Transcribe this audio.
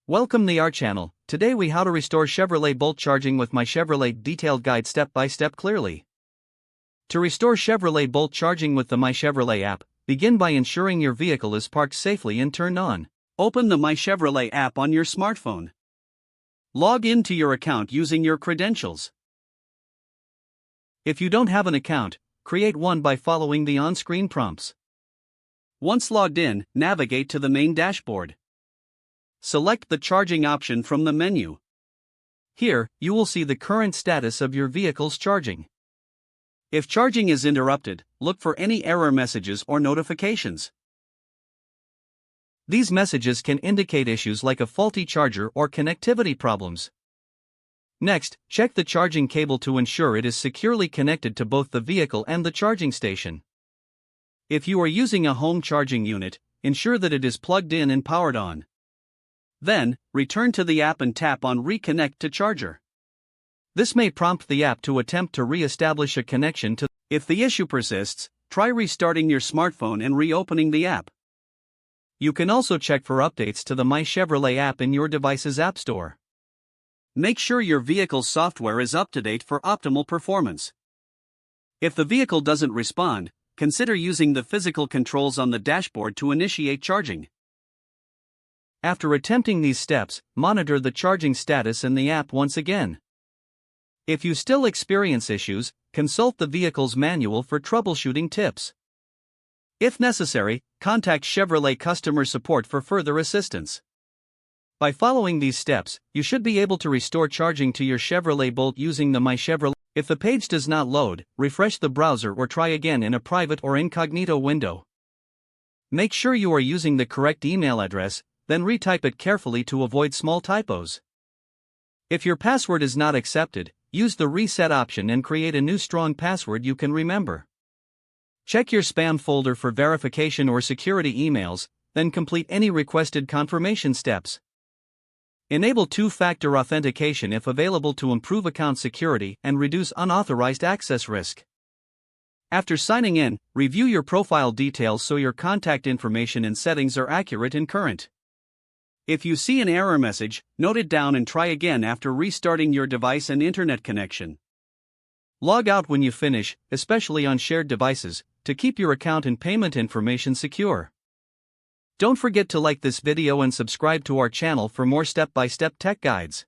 Welcome to our channel. Today we how to restore Chevrolet Bolt charging with MyChevrolet detailed guide step by step clearly. To restore Chevrolet Bolt charging with the MyChevrolet app, begin by ensuring your vehicle is parked safely and turned on. Open the MyChevrolet app on your smartphone. Log in to your account using your credentials. If you don't have an account, create one by following the on-screen prompts. Once logged in, navigate to the main dashboard. Select the charging option from the menu. Here, you will see the current status of your vehicle's charging. If charging is interrupted, look for any error messages or notifications. These messages can indicate issues like a faulty charger or connectivity problems. Next, check the charging cable to ensure it is securely connected to both the vehicle and the charging station. If you are using a home charging unit, ensure that it is plugged in and powered on. Then, return to the app and tap on Reconnect to Charger. This may prompt the app to attempt to re-establish a connection to. If the issue persists, try restarting your smartphone and reopening the app. You can also check for updates to the MyChevrolet app in your device's app store. Make sure your vehicle's software is up to date for optimal performance. If the vehicle doesn't respond, consider using the physical controls on the dashboard to initiate charging. After attempting these steps, monitor the charging status in the app once again. If you still experience issues, consult the vehicle's manual for troubleshooting tips. If necessary, contact Chevrolet customer support for further assistance. By following these steps, you should be able to restore charging to your Chevrolet Bolt using the MyChevrolet. If the page does not load, refresh the browser or try again in a private or incognito window. Make sure you are using the correct email address, then retype it carefully to avoid small typos. If your password is not accepted, use the reset option and create a new strong password you can remember. Check your spam folder for verification or security emails, then complete any requested confirmation steps. Enable two-factor authentication if available to improve account security and reduce unauthorized access risk. After signing in, review your profile details so your contact information and settings are accurate and current. If you see an error message, note it down and try again after restarting your device and internet connection. Log out when you finish, especially on shared devices, to keep your account and payment information secure. Don't forget to like this video and subscribe to our channel for more step-by-step tech guides.